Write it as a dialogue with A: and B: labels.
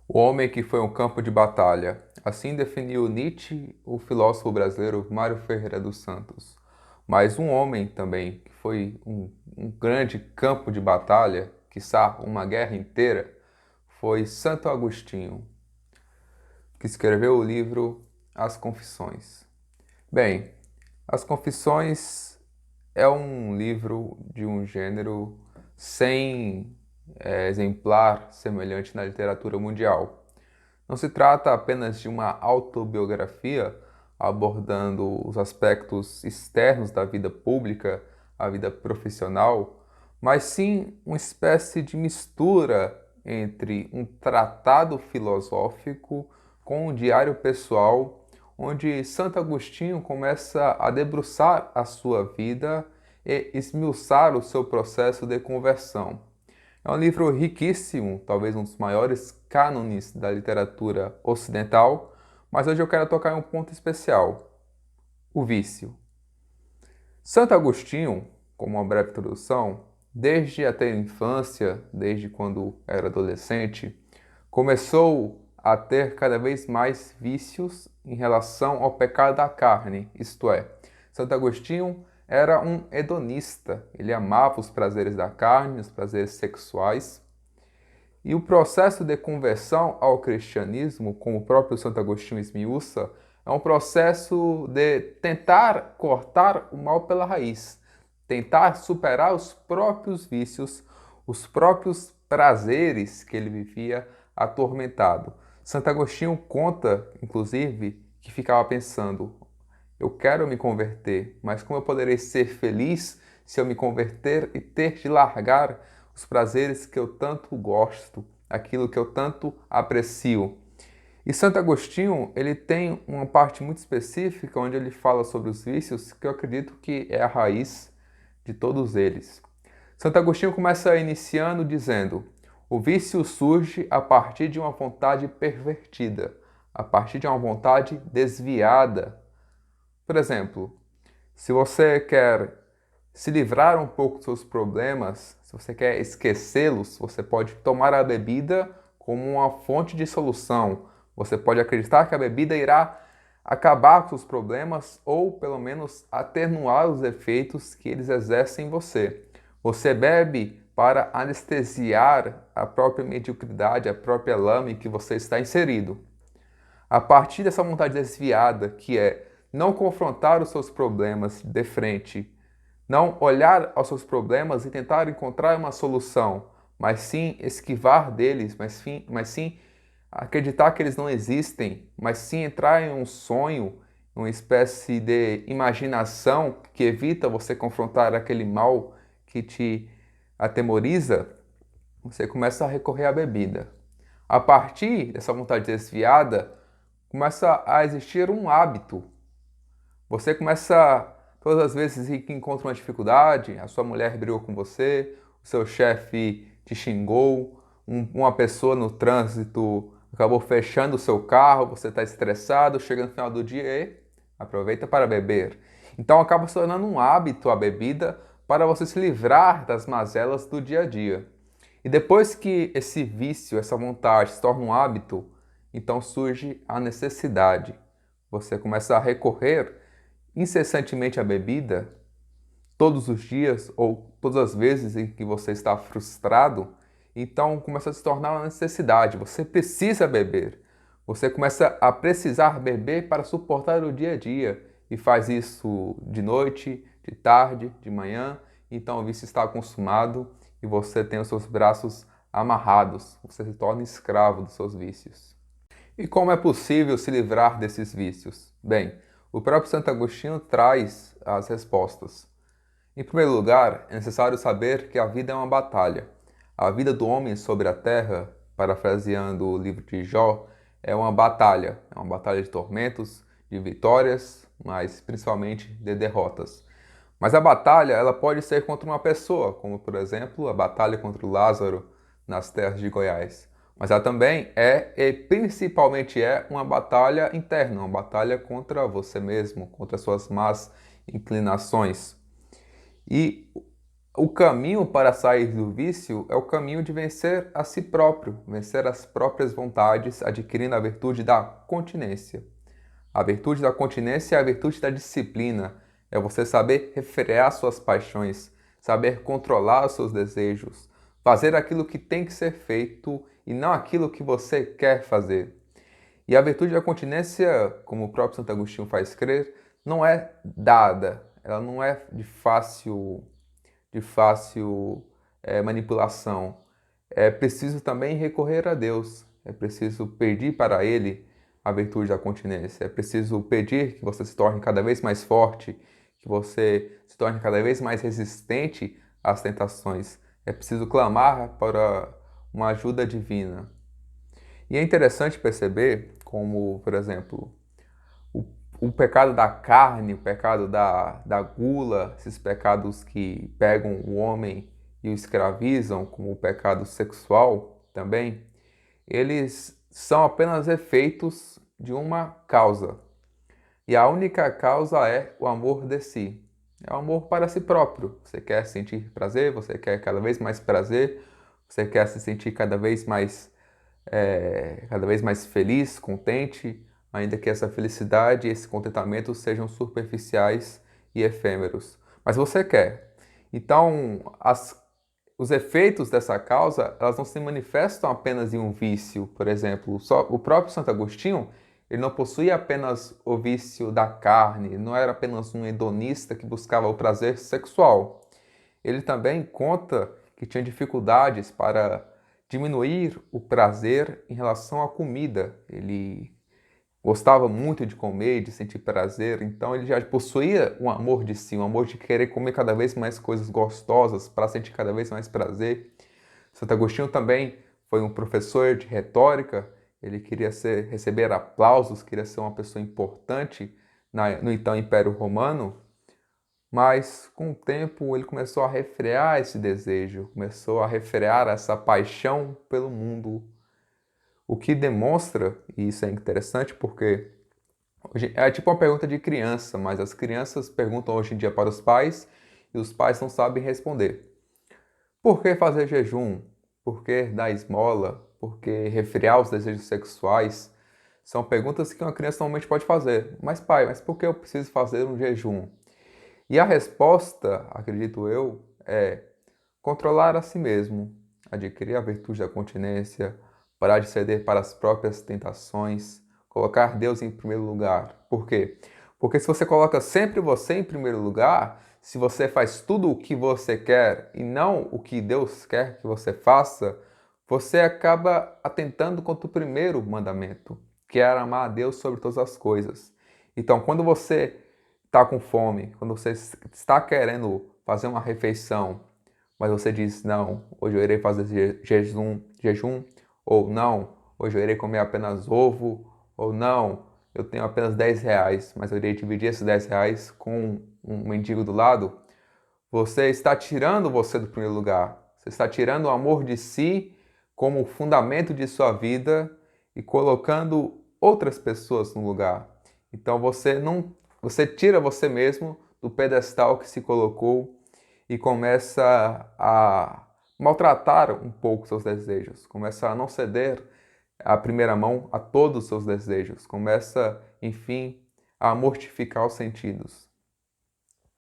A: O homem que foi um campo de batalha. Assim definiu Nietzsche, o filósofo brasileiro Mário Ferreira dos Santos. Mas um homem também que foi um grande campo de batalha, quiçá uma guerra inteira, foi Santo Agostinho, que escreveu o livro As Confissões. Bem, As Confissões é um livro de um gênero sem exemplar semelhante na literatura mundial. Não se trata apenas de uma autobiografia abordando os aspectos externos da vida pública, a vida profissional, mas sim uma espécie de mistura entre um tratado filosófico com um diário pessoal, onde Santo Agostinho começa a debruçar a sua vida e esmiuçar o seu processo de conversão. É um livro riquíssimo, talvez um dos maiores cânones da literatura ocidental, mas hoje eu quero tocar em um ponto especial: o vício. Santo Agostinho, como uma breve introdução, desde a ter infância, desde quando era adolescente, começou a ter cada vez mais vícios em relação ao pecado da carne, isto é, Santo Agostinho era um hedonista, ele amava os prazeres da carne, os prazeres sexuais, e o processo de conversão ao cristianismo, como o próprio Santo Agostinho esmiuça, é um processo de tentar cortar o mal pela raiz, tentar superar os próprios vícios, os próprios prazeres que ele vivia atormentado. Santo Agostinho conta, inclusive, que ficava pensando: eu quero me converter, mas como eu poderei ser feliz se eu me converter e ter de largar os prazeres que eu tanto gosto, aquilo que eu tanto aprecio? E Santo Agostinho, ele tem uma parte muito específica onde ele fala sobre os vícios, que eu acredito que é a raiz de todos eles. Santo Agostinho começa iniciando dizendo: o vício surge a partir de uma vontade pervertida, a partir de uma vontade desviada. Por exemplo, se você quer se livrar um pouco dos seus problemas, se você quer esquecê-los, você pode tomar a bebida como uma fonte de solução. Você pode acreditar que a bebida irá acabar com os problemas ou, pelo menos, atenuar os efeitos que eles exercem em você. Você bebe para anestesiar a própria mediocridade, a própria lama que você está inserido. A partir dessa vontade desviada, que é não confrontar os seus problemas de frente, não olhar aos seus problemas e tentar encontrar uma solução, mas sim esquivar deles, mas sim acreditar que eles não existem, mas sim entrar em um sonho, uma espécie de imaginação que evita você confrontar aquele mal que te atemoriza, você começa a recorrer à bebida. A partir dessa vontade desviada, começa a existir um hábito. Você começa, todas as vezes que encontra uma dificuldade, a sua mulher brigou com você, o seu chefe te xingou, uma pessoa no trânsito acabou fechando o seu carro, você está estressado, chega no final do dia e aproveita para beber. Então acaba se tornando um hábito a bebida para você se livrar das mazelas do dia a dia. E depois que esse vício, essa vontade se torna um hábito, então surge a necessidade. Você começa a recorrer incessantemente à bebida, todos os dias ou todas as vezes em que você está frustrado, então começa a se tornar uma necessidade. Você precisa beber. Você começa a precisar beber para suportar o dia a dia e faz isso de noite, de tarde, de manhã. Então o vício está consumado e você tem os seus braços amarrados. Você se torna escravo dos seus vícios. E como é possível se livrar desses vícios? Bem, o próprio Santo Agostinho traz as respostas. Em primeiro lugar, é necessário saber que a vida é uma batalha. A vida do homem sobre a terra, parafraseando o livro de Jó, é uma batalha de tormentos, de vitórias, mas principalmente de derrotas. Mas a batalha, ela pode ser contra uma pessoa, como por exemplo a batalha contra o Lázaro nas terras de Goiás. Mas ela também é, e principalmente é, uma batalha interna, uma batalha contra você mesmo, contra suas más inclinações. E O caminho para sair do vício é o caminho de vencer a si próprio, vencer as próprias vontades, adquirindo a virtude da continência. A virtude da continência é a virtude da disciplina, é você saber refrear suas paixões, saber controlar os seus desejos, fazer aquilo que tem que ser feito e não aquilo que você quer fazer. E a virtude da continência, como o próprio Santo Agostinho faz crer, não é dada, ela não é de fácil manipulação. É preciso também recorrer a Deus, é preciso pedir para Ele a virtude da continência, é preciso pedir que você se torne cada vez mais forte, que você se torne cada vez mais resistente às tentações, é preciso clamar para uma ajuda divina. E é interessante perceber como, por exemplo, o, o pecado da carne, o pecado da gula, esses pecados que pegam o homem e o escravizam, como o pecado sexual também, eles são apenas efeitos de uma causa. E a única causa é o amor de si. É o amor para si próprio. Você quer sentir prazer, você quer cada vez mais prazer, você quer se sentir cada vez mais feliz, contente, ainda que essa felicidade e esse contentamento sejam superficiais e efêmeros. Mas você quer. Então, os efeitos dessa causa, elas não se manifestam apenas em um vício. Por exemplo, só o próprio Santo Agostinho, ele não possuía apenas o vício da carne, não era apenas um hedonista que buscava o prazer sexual. Ele também conta que tinha dificuldades para diminuir o prazer em relação à comida. Ele gostava muito de comer, de sentir prazer, então ele já possuía um amor de si, um amor de querer comer cada vez mais coisas gostosas para sentir cada vez mais prazer. Santo Agostinho também foi um professor de retórica, ele queria receber aplausos, queria ser uma pessoa importante no então Império Romano, mas com o tempo ele começou a refrear esse desejo, começou a refrear essa paixão pelo mundo. O que demonstra, e isso é interessante porque é tipo uma pergunta de criança, mas as crianças perguntam hoje em dia para os pais e os pais não sabem responder. Por que fazer jejum? Por que dar esmola? Por que refrear os desejos sexuais? São perguntas que uma criança normalmente pode fazer. Mas pai, mas por que eu preciso fazer um jejum? E a resposta, acredito eu, é controlar a si mesmo, adquirir a virtude da continência, parar de ceder para as próprias tentações, colocar Deus em primeiro lugar. Por quê? Porque se você coloca sempre você em primeiro lugar, se você faz tudo o que você quer e não o que Deus quer que você faça, você acaba atentando contra o primeiro mandamento, que era amar a Deus sobre todas as coisas. Então, quando você está com fome, quando você está querendo fazer uma refeição, mas você diz, não, hoje eu irei fazer jejum, ou não, hoje eu irei comer apenas ovo, ou não, eu tenho apenas 10 reais, mas eu irei dividir esses 10 reais com um mendigo do lado, você está tirando você do primeiro lugar. Você está tirando o amor de si como fundamento de sua vida e colocando outras pessoas no lugar. Então você tira você mesmo do pedestal que se colocou e começa a maltratar um pouco seus desejos, começa a não ceder a primeira mão a todos os seus desejos, começa, enfim, a mortificar os sentidos.